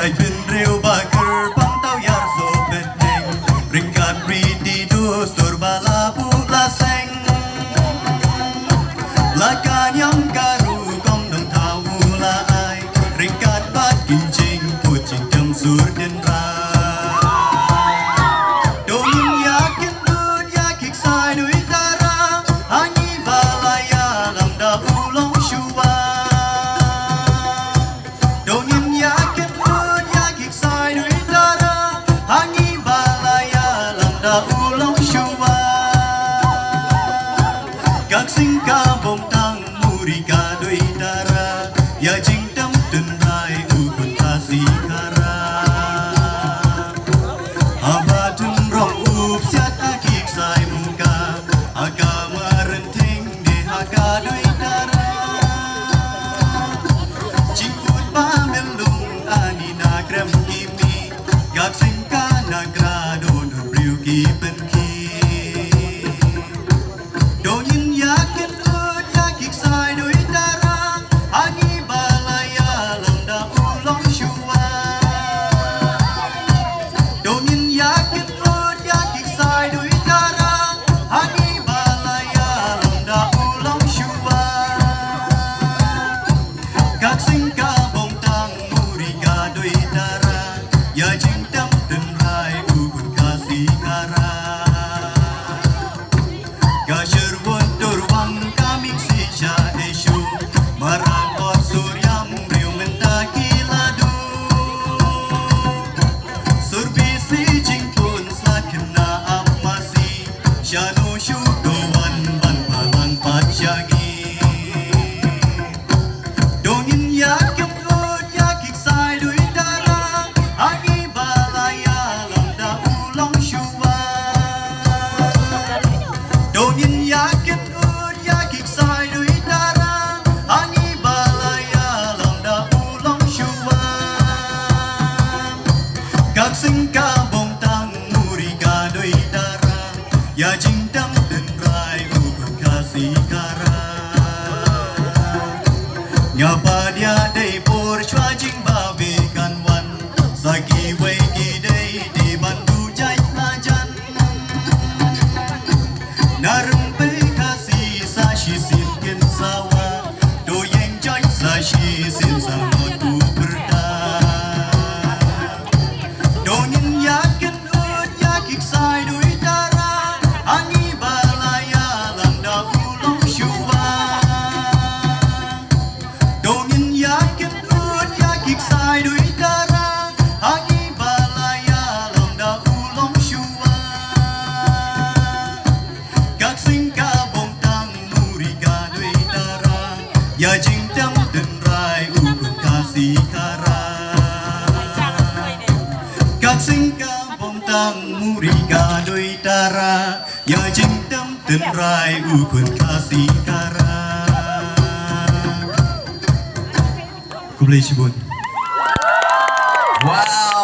Ai pin reu bakar pantau yar so penting ringkat ridi dus turbala pula seng lakan yang karu kom dong tahu la ai ringkat bat kincing pucing dem sur den ra donin yakin bud yakik sai dui dara ani balaya lam da ulong shua donin yakin bud yakik sai dui dara ani balaya lam da ulong shua gak singka bom tang murika dui dara ya jing tam tun rai ukun kasih kara abadun rong up siat akik sai muka agama renting de haka dui dara cingkut pamelung ani na krem kimi gak singka na grado do priu ki penki donin yakin ud yakik sai dui dara ani balaya lam da ulong shua donin yakin ud yakik sai dui dara ani balaya lam da ulong shua gak singka bom tang murika dui dara ya jing tam den rai ukun kasih kara Gasher wondur wang kaming si ja esyu marang or suryam riu mentaki ladu surbi si jingpun sakna amasi shanu shudowan ban palang pachagi donin yakim ud yakik sai dui dara agi balaya lam da ulong shua donin yakin ud yakik sai dui dara ani balaya lam da ulong shua gak singka bom tang murika dui dara ya jing dam den rai ukun kasih kara ngapa dia dei por chua jing ba ve kan wan sagi wei ki dei di bantu jai lajan narung pe kasih sa shi sin kin sawa do yeng jai sa shi sin sang mo tu berda donin yakin ud yakik sai dui dara ani balaya lam da ulong shua donin yakin ud yakik sai dui dara ani balaya lam da ulong shua gak singka bom tang murika dui dara ya jing tam den rai ukun kasih kara gak singka bom tang murika dui dara ya jing tam den rai ukun kasih kara Kublai Shibun. Wow.